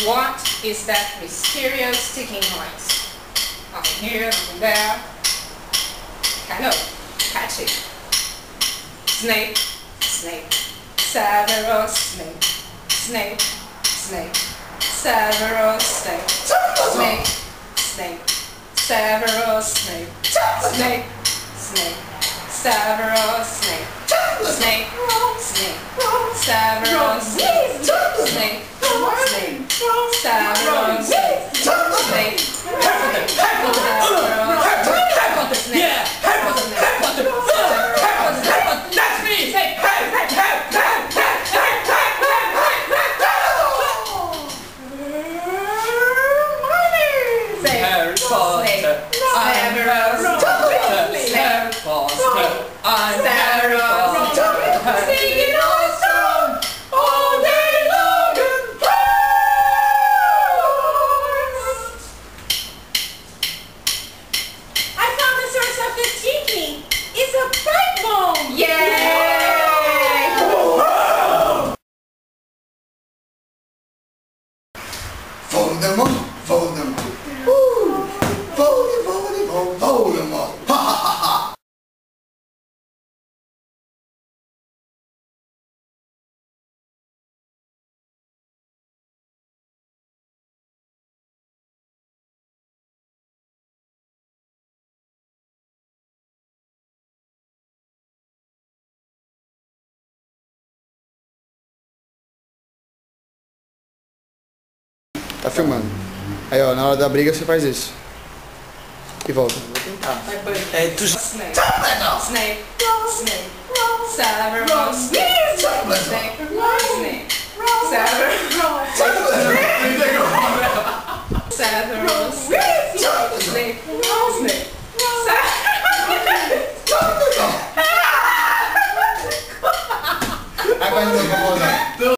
What is that mysterious ticking noise? Nothing here, nothing there. Kind of catchy. Snake, snake, Severus Snape. Snake, snake, Severus Snape. Snake, snake, Severus Snape. Snake, snake, Severus Snape. Snake, snake, Severus Snape. Snake, snake, Severus Snape. Snake, yeah! That's me! Snake! Harry Potter, I'm Harry Potter, I'm Harry Potter, singing our song all day long and I found the source of the tiki. It's a pipe bomb! Yay! Voldemort, Voldemort. Voldemort, Voldemort. Ha ha ha ha. Tá filmando. Aí ó, na hora da briga você faz isso. E volta. Vou tentar. É, tu... Snake, Snake, Snake, Severus Snape. Snake, Snake, Severus Severus Snape, Snake, Agora